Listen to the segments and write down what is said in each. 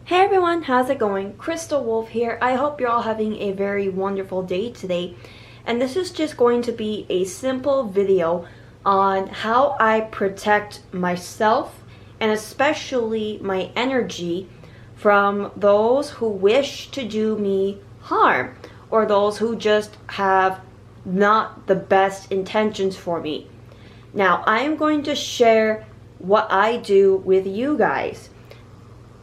Hey everyone, how's it going? Crystal Wolf here. I hope you're all having a very wonderful day today. And this is just going to be a simple video on how I protect myself and especially my energy from those who wish to do me harm or those who just have not the best intentions for me. Now, I'm going to share what I do with you guys.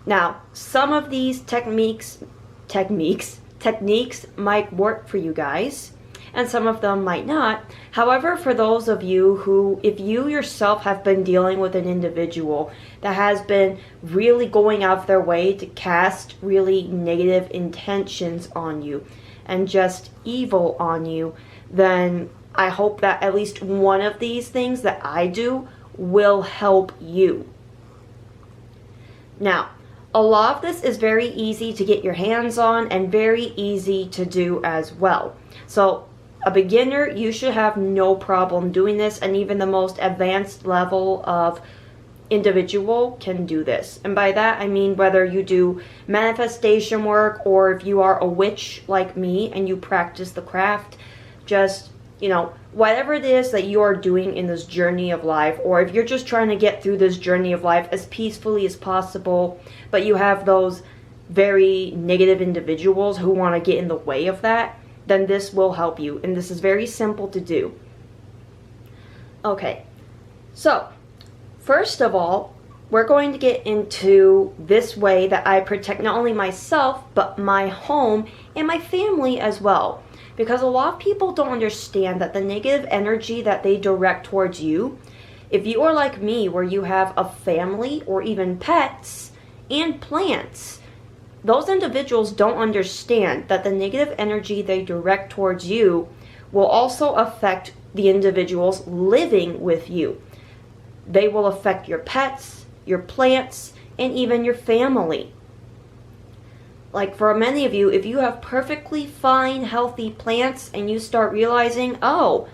Now, some of these techniques might work for you guys, and some of them might not. However, for those of you who, if you yourself have been dealing with an individual that has been really going out of their way to cast really negative intentions on you and just evil on you, then I hope that at least one of these things that I do will help you. Now, a lot of this is very easy to get your hands on and very easy to do as well. So a beginner, you should have no problem doing this, and even the most advanced level of individual can do this. And by that I mean whether you do manifestation work or if you are a witch like me and you practice the craft, just, you know, whatever it is that you are doing in this journey of life, or if you're just trying to get through this journey of life as peacefully as possible, but you have those very negative individuals who want to get in the way of that, then this will help you. And this is very simple to do. Okay, so first of all, we're going to get into this way that I protect not only myself, but my home and my family as well. Because a lot of people don't understand that the negative energy that they direct towards you, if you are like me where you have a family or even pets and plants, those individuals don't understand that the negative energy they direct towards you will also affect the individuals living with you. They will affect your pets, your plants, and even your family. Like for many of you, if you have perfectly fine, healthy plants and you start realizing, oh,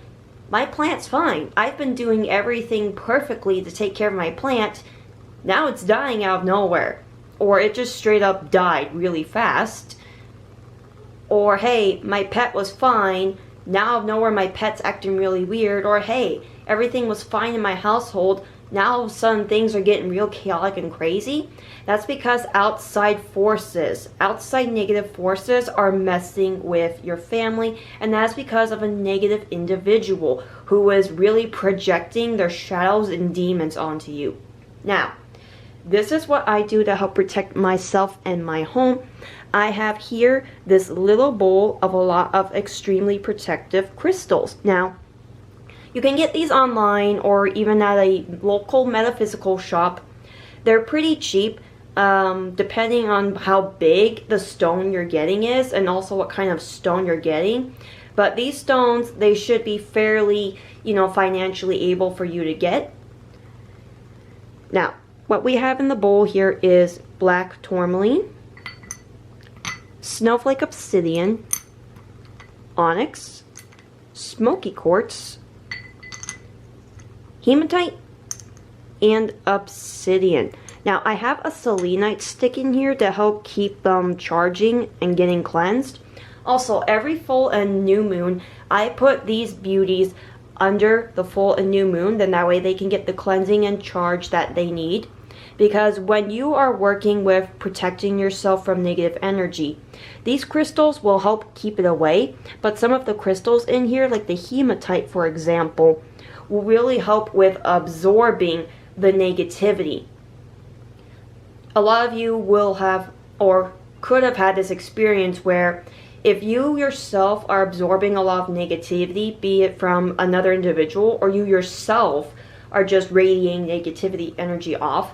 my plant's fine. I've been doing everything perfectly to take care of my plant. Now it's dying out of nowhere. Or it just straight up died really fast. Or hey, my pet was fine. Now out of nowhere my pet's acting really weird. Or hey, everything was fine in my household. Now all of a sudden things are getting real chaotic and crazy. That's because outside forces, outside negative forces are messing with your family, and that's because of a negative individual who is really projecting their shadows and demons onto you. Now, this is what I do to help protect myself and my home. I have here this little bowl of a lot of extremely protective crystals. Now, you can get these online or even at a local metaphysical shop. They're pretty cheap, depending on how big the stone you're getting is and also what kind of stone you're getting. But these stones, they should be fairly, financially able for you to get. Now, what we have in the bowl here is black tourmaline, snowflake obsidian, onyx, smoky quartz, hematite, and obsidian. Now, I have a selenite stick in here to help keep them charging and getting cleansed. Also, every full and new moon, I put these beauties under the full and new moon, then that way they can get the cleansing and charge that they need. Because when you are working with protecting yourself from negative energy, these crystals will help keep it away. But some of the crystals in here, like the hematite for example, will really help with absorbing the negativity. A lot of you will have or could have had this experience where if you yourself are absorbing a lot of negativity, be it from another individual or you yourself are just radiating negativity energy off,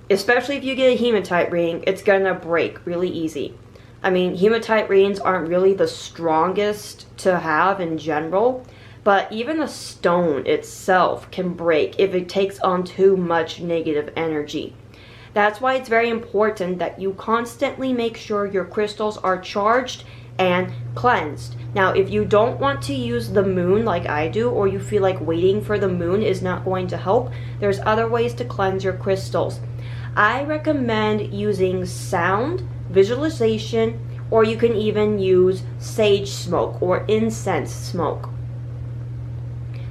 especially if you get a hematite ring, it's gonna break really easy. I mean, hematite rings aren't really the strongest to have in general, but even a stone itself can break if it takes on too much negative energy. That's why it's very important that you constantly make sure your crystals are charged and cleansed. Now, if you don't want to use the moon like I do, or you feel like waiting for the moon is not going to help, there's other ways to cleanse your crystals. I recommend using sound, visualization, or you can even use sage smoke or incense smoke.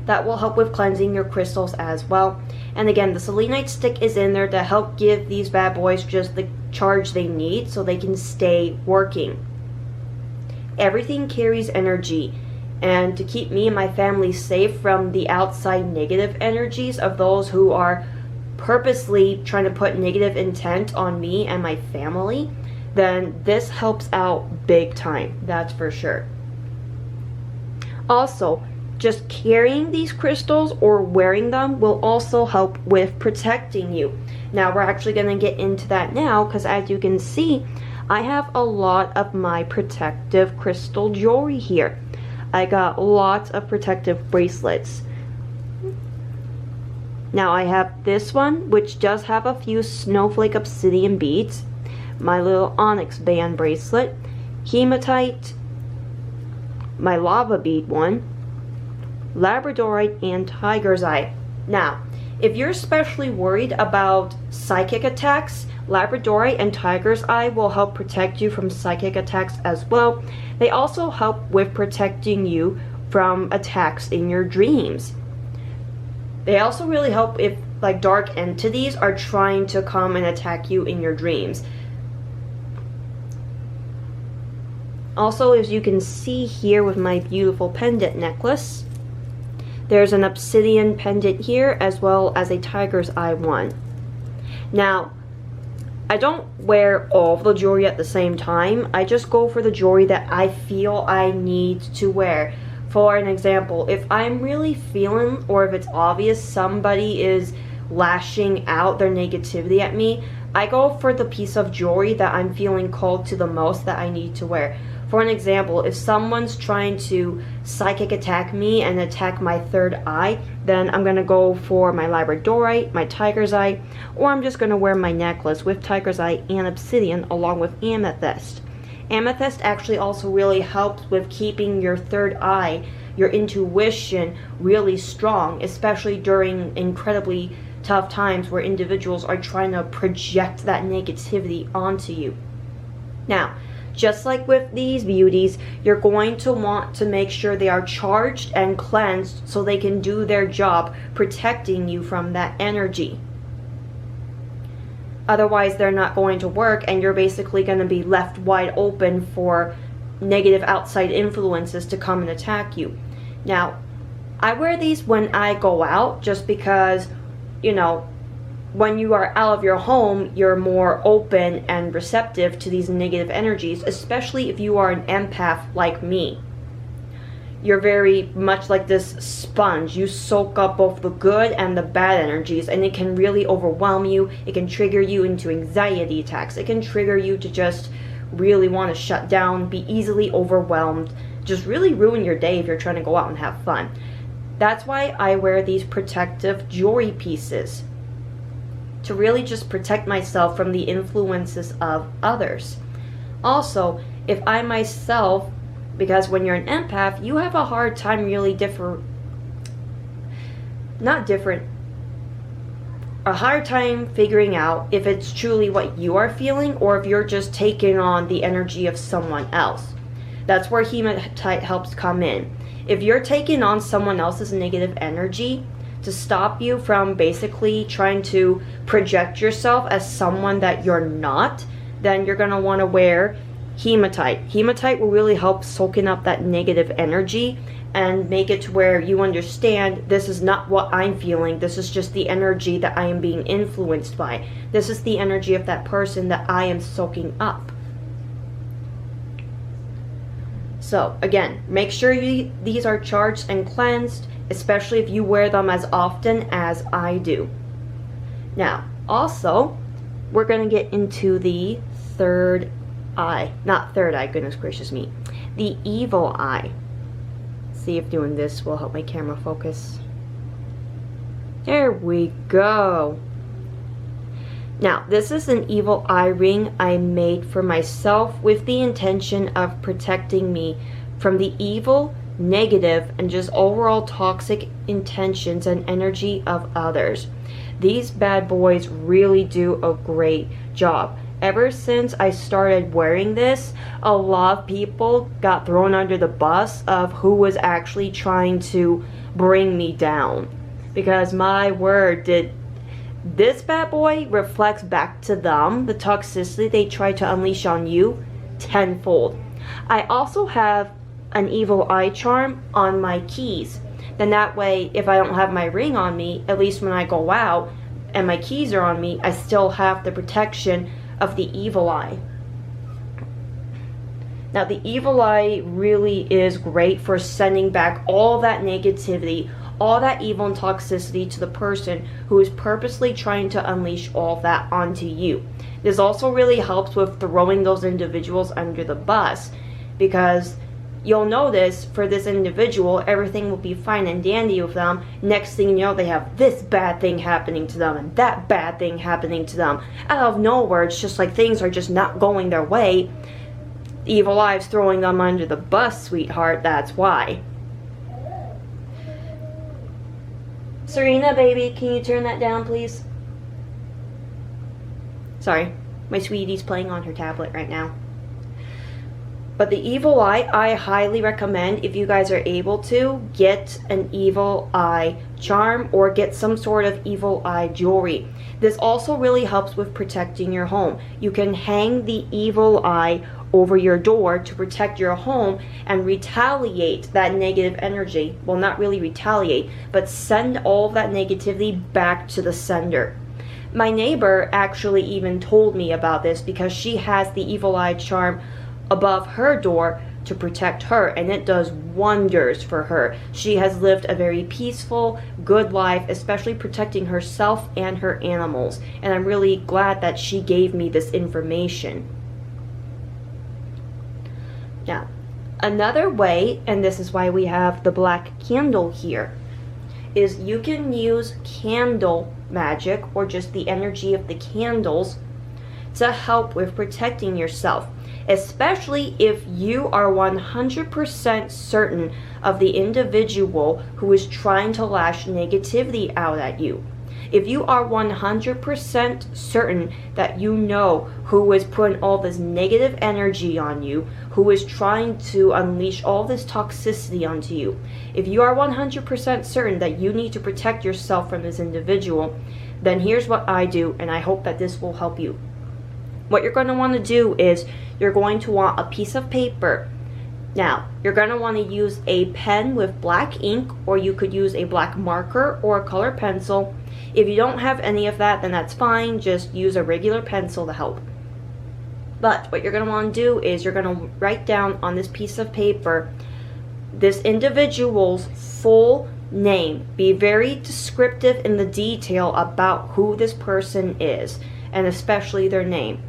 That will help with cleansing your crystals as well. And again, the selenite stick is in there to help give these bad boys just the charge they need so they can stay working. Everything carries energy, and to keep me and my family safe from the outside negative energies of those who are purposely trying to put negative intent on me and my family, then this helps out big time, that's for sure. Also, just carrying these crystals or wearing them will also help with protecting you. Now, we're actually going to get into that now because as you can see, I have a lot of my protective crystal jewelry here. I got lots of protective bracelets. Now I have this one, which does have a few snowflake obsidian beads, my little onyx band bracelet, hematite, my lava bead one, Labradorite, and tiger's eye. Now, if you're especially worried about psychic attacks, Labradorite and tiger's eye will help protect you from psychic attacks as well. They also help with protecting you from attacks in your dreams. They also really help if like dark entities are trying to come and attack you in your dreams. Also, as you can see here with my beautiful pendant necklace, there's an obsidian pendant here as well as a tiger's eye one. Now, I don't wear all of the jewelry at the same time. I just go for the jewelry that I feel I need to wear. For an example, if I'm really feeling, or if it's obvious somebody is lashing out their negativity at me, I go for the piece of jewelry that I'm feeling called to the most that I need to wear. For an example, if someone's trying to psychic attack me and attack my third eye, then I'm going to go for my Labradorite, my tiger's eye, or I'm just going to wear my necklace with tiger's eye and obsidian along with amethyst. Amethyst actually also really helps with keeping your third eye, your intuition, really strong, especially during incredibly tough times where individuals are trying to project that negativity onto you. Now, just like with these beauties, you're going to want to make sure they are charged and cleansed so they can do their job protecting you from that energy. Otherwise, they're not going to work and you're basically going to be left wide open for negative outside influences to come and attack you. Now, I wear these when I go out just because, you know, when you are out of your home, you're more open and receptive to these negative energies, especially if you are an empath like me. You're very much like this sponge. You soak up both the good and the bad energies, and it can really overwhelm you. It can trigger you into anxiety attacks. It can trigger you to just really want to shut down, be easily overwhelmed, just really ruin your day if you're trying to go out and have fun. That's why I wear these protective jewelry pieces, to really just protect myself from the influences of others. Also, if I myself, because when you're an empath, you have a hard time really a hard time figuring out if it's truly what you are feeling or if you're just taking on the energy of someone else. That's where hematite helps come in. If you're taking on someone else's negative energy, to stop you from basically trying to project yourself as someone that you're not, then you're going to want to wear hematite. Hematite will really help soaking up that negative energy and make it to where you understand this is not what I'm feeling. This is just the energy that I am being influenced by. This is the energy of that person that I am soaking up. So again, make sure these are charged and cleansed, especially if you wear them as often as I do. Now, also, we're going to get into the third eye. Not third eye, goodness gracious me. The evil eye. See if doing this will help my camera focus. There we go. Now, this is an evil eye ring I made for myself with the intention of protecting me from the evil, negative, and just overall toxic intentions and energy of others. these bad boys really do a great job. Ever since I started wearing this, a lot of people got thrown under the bus of who was actually trying to bring me down. Because my word, did this bad boy reflects back to them the toxicity they try to unleash on you tenfold. I also have an evil eye charm on my keys. Then that way, if I don't have my ring on me, at least when I go out and my keys are on me, I still have the protection of the evil eye. Now, the evil eye really is great for sending back all that negativity, all that evil and toxicity to the person who is purposely trying to unleash all that onto you. This also really helps with throwing those individuals under the bus, because you'll notice for this individual, everything will be fine and dandy with them. Next thing you know, they have this bad thing happening to them and that bad thing happening to them. Out of nowhere, it's just like things are just not going their way. Evil eye's throwing them under the bus, sweetheart, that's why. Serena, baby, can you turn that down, please? Sorry, my sweetie's playing on her tablet right now. But the evil eye, I highly recommend, if you guys are able to, get an evil eye charm or get some sort of evil eye jewelry. This also really helps with protecting your home. You can hang the evil eye over your door to protect your home and retaliate that negative energy. Well, not really retaliate, but send all that negativity back to the sender. My neighbor actually even told me about this because she has the evil eye charm above her door to protect her, and it does wonders for her. She has lived a very peaceful, good life, especially protecting herself and her animals, and I'm really glad that she gave me this information. Now, another way, and this is why we have the black candle here, is you can use candle magic or just the energy of the candles to help with protecting yourself, especially if you are 100% certain of the individual who is trying to lash negativity out at you. If you are 100% certain that you know who is putting all this negative energy on you, who is trying to unleash all this toxicity onto you, if you are 100% certain that you need to protect yourself from this individual, then here's what I do, and I hope that this will help you. What you're going to want to do is you're going to want a piece of paper. Now, you're going to want to use a pen with black ink, or you could use a black marker or a color pencil. If you don't have any of that, then that's fine. Just use a regular pencil to help. But what you're going to want to do is you're going to write down on this piece of paper this individual's full name. Be very descriptive in the detail about who this person is, and especially their name.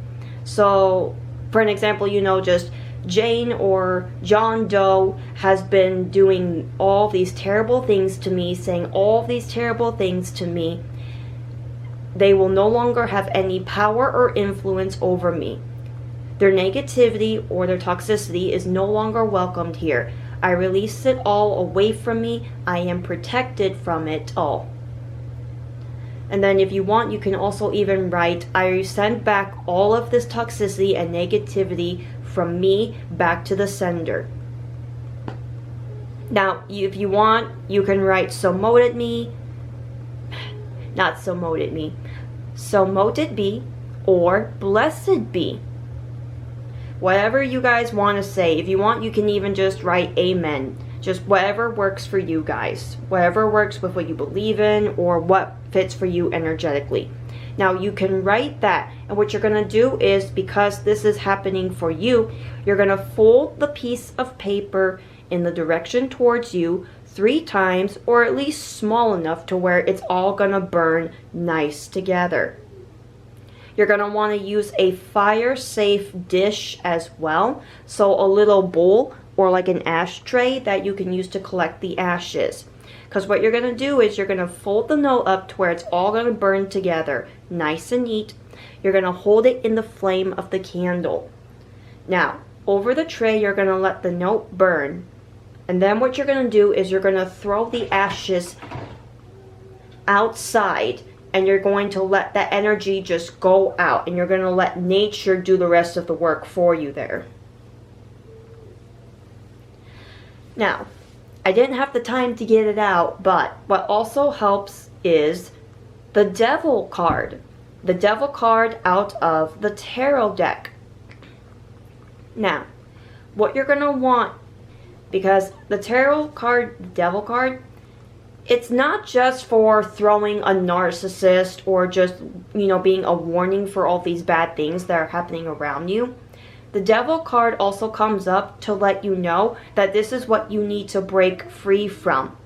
So, for an example, just Jane or John Doe has been doing all these terrible things to me, saying all these terrible things to me. They will no longer have any power or influence over me. Their negativity or their toxicity is no longer welcomed here. I release it all away from me. I am protected from it all. And then if you want, you can also even write, I send back all of this toxicity and negativity from me back to the sender. Now, if you want, you can write, so moted me, not so moted me, so moted be, or blessed be. Whatever you guys want to say. If you want, you can even just write amen. Just whatever works for you guys. Whatever works with what you believe in or what fits for you energetically. Now, you can write that, and what you're going to do is, because this is happening for you, you're going to fold the piece of paper in the direction towards you 3 times, or at least small enough to where it's all going to burn nice together. You're going to want to use a fire-safe dish as well, so a little bowl or like an ashtray that you can use to collect the ashes. Because what you're going to do is you're going to fold the note up to where it's all going to burn together, nice and neat. You're going to hold it in the flame of the candle. Now, over the tray, you're going to let the note burn. And then what you're going to do is you're going to throw the ashes outside and you're going to let that energy just go out, and you're going to let nature do the rest of the work for you there. Now, I didn't have the time to get it out, but what also helps is the Devil card. The Devil card out of the tarot deck. Now, what you're going to want, because the tarot card, the Devil card, it's not just for throwing a narcissist or just, being a warning for all these bad things that are happening around you. The Devil card also comes up to let you know that this is what you need to break free from.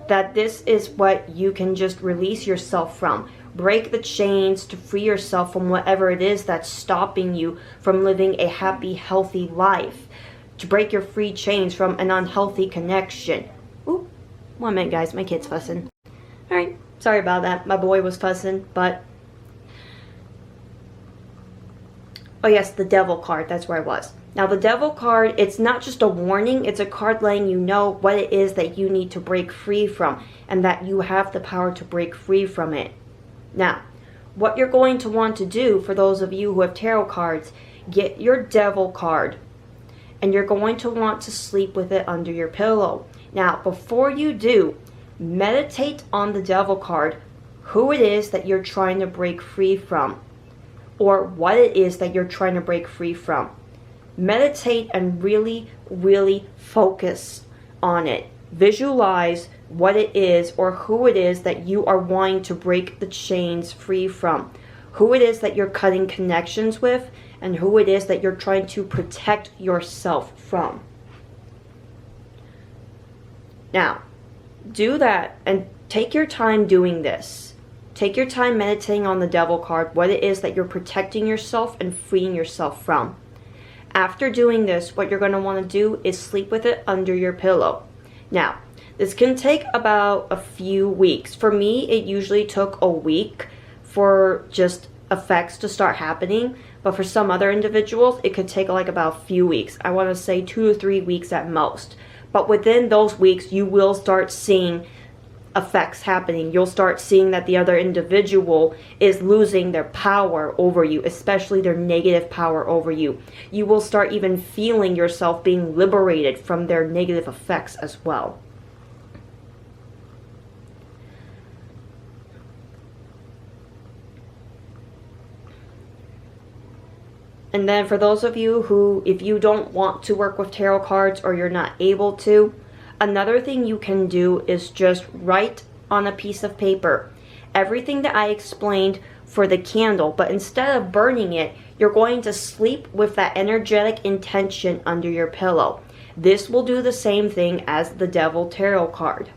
That this is what you can just release yourself from. Break the chains to free yourself from whatever it is that's stopping you from living a happy, healthy life. To break your free chains from an unhealthy connection. Ooh, 1 minute guys, my kid's fussing. Alright, sorry about that. My boy was fussing, but... Oh yes, the Devil card, that's where I was. Now the Devil card, it's not just a warning, it's a card letting you know what it is that you need to break free from, and that you have the power to break free from it. Now, what you're going to want to do, for those of you who have tarot cards, get your Devil card, and you're going to want to sleep with it under your pillow. Now, before you do, meditate on the Devil card, who it is that you're trying to break free from, or what it is that you're trying to break free from. Meditate and really, really focus on it. Visualize what it is or who it is that you are wanting to break the chains free from. Who it is that you're cutting connections with, and who it is that you're trying to protect yourself from. Now, do that and take your time doing this. Take your time meditating on the Devil card, what it is that you're protecting yourself and freeing yourself from. After doing this, what you're going to want to do is sleep with it under your pillow. Now, this can take about a few weeks. For me, it usually took a week for just effects to start happening. But for some other individuals, it could take like about a few weeks. I want to say 2 to 3 weeks at most. But within those weeks, you will start seeing effects happening. You'll start seeing that the other individual is losing their power over you, especially their negative power over you. You will start even feeling yourself being liberated from their negative effects as well. And then for those of you who, if you don't want to work with tarot cards or you're not able to, another thing you can do is just write on a piece of paper everything that I explained for the candle, but instead of burning it, you're going to sleep with that energetic intention under your pillow. This will do the same thing as the Devil Tarot card.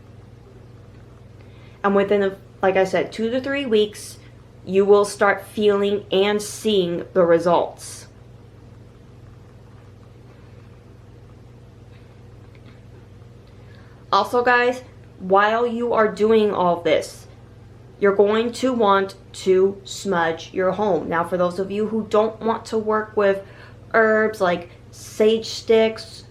And within, like I said, 2 to 3 weeks, you will start feeling and seeing the results. Also guys, while you are doing all this, you're going to want to smudge your home. Now for those of you who don't want to work with herbs like sage sticks,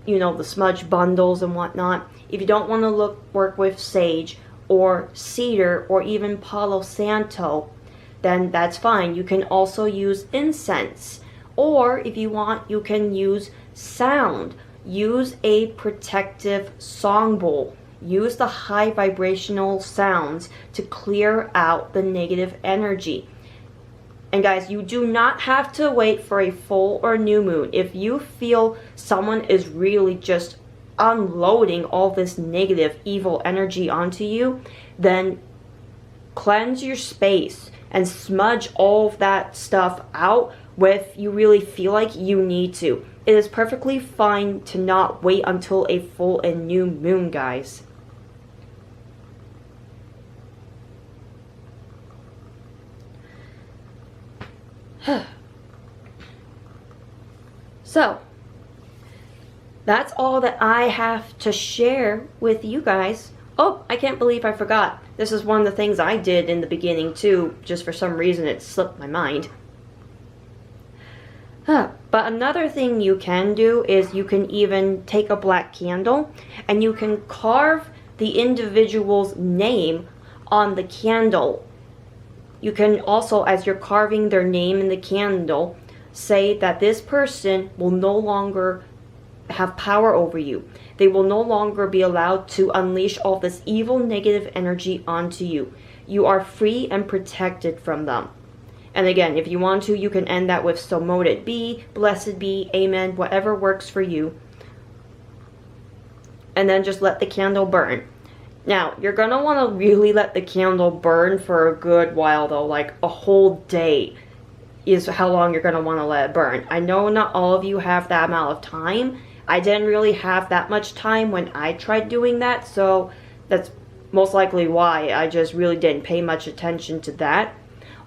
the smudge bundles and whatnot, if you don't want to work with sage or cedar or even Palo Santo, then that's fine. You can also use incense, or if you want, you can use sound. Use a protective song bowl. Use the high vibrational sounds to clear out the negative energy. And guys, you do not have to wait for a full or new moon. If you feel someone is really just unloading all this negative, evil energy onto you, then cleanse your space and smudge all of that stuff out if you really feel like you need to. It is perfectly fine to not wait until a full and new moon, guys. So, that's all that I have to share with you guys. Oh, I can't believe I forgot. This is one of the things I did in the beginning too. Just for some reason it slipped my mind. But another thing you can do is you can even take a black candle and you can carve the individual's name on the candle. You can also, as you're carving their name in the candle, say that this person will no longer have power over you. They will no longer be allowed to unleash all this evil, negative energy onto you. You are free and protected from them. And again, if you want to, you can end that with "so mote it be," "blessed be," "amen," whatever works for you. And then just let the candle burn. Now, you're going to want to really let the candle burn for a good while though, like a whole day is how long you're going to want to let it burn. I know not all of you have that amount of time. I didn't really have that much time when I tried doing that, so that's most likely why I just really didn't pay much attention to that.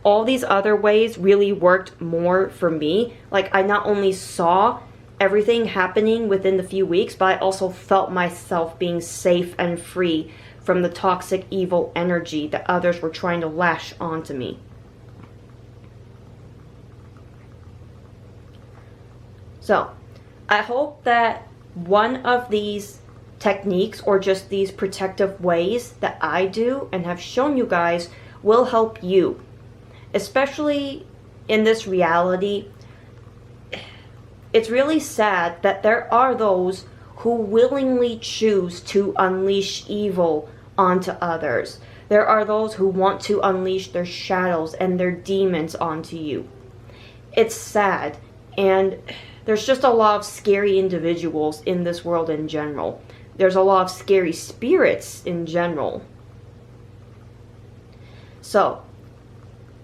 All these other ways really worked more for me. Like, I not only saw everything happening within the few weeks, but I also felt myself being safe and free from the toxic evil energy that others were trying to lash onto me. So, I hope that one of these techniques, or just these protective ways that I do and have shown you guys, will help you. Especially in this reality, it's really sad that there are those who willingly choose to unleash evil onto others. There are those who want to unleash their shadows and their demons onto you. It's sad, and there's just a lot of scary individuals in this world in general. There's a lot of scary spirits in general. So,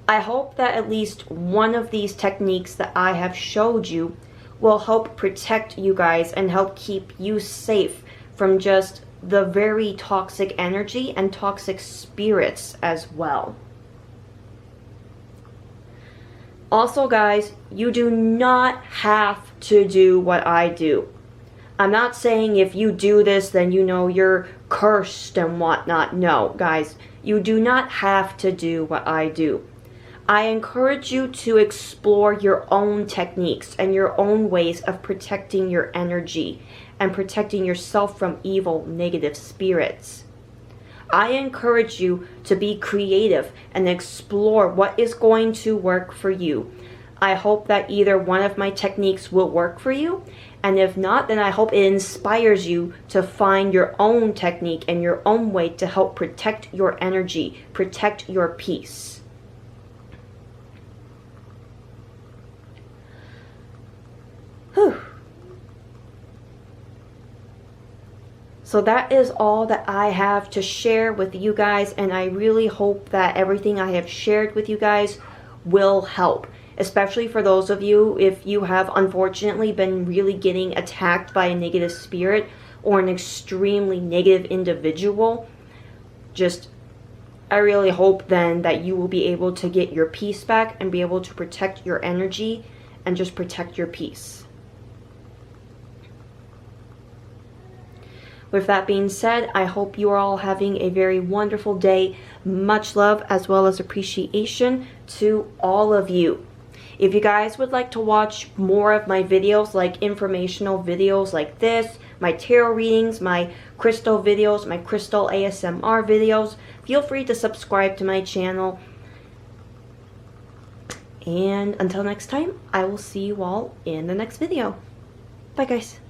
I hope that at least one of these techniques that I have showed you will help protect you guys and help keep you safe from just the very toxic energy and toxic spirits as well. Also, guys, you do not have to do what I do. I'm not saying if you do this, then you know you're cursed and whatnot. No, guys, you do not have to do what I do. I encourage you to explore your own techniques and your own ways of protecting your energy and protecting yourself from evil, negative spirits. I encourage you to be creative and explore what is going to work for you. I hope that either one of my techniques will work for you, and if not, then I hope it inspires you to find your own technique and your own way to help protect your energy, protect your peace. Whew. So that is all that I have to share with you guys, and I really hope that everything I have shared with you guys will help. Especially for those of you, if you have unfortunately been really getting attacked by a negative spirit or an extremely negative individual. I really hope then that you will be able to get your peace back and be able to protect your energy and just protect your peace. With that being said, I hope you are all having a very wonderful day. Much love as well as appreciation to all of you. If you guys would like to watch more of my videos, like informational videos like this, my tarot readings, my crystal videos, my crystal ASMR videos, feel free to subscribe to my channel. And until next time, I will see you all in the next video. Bye guys.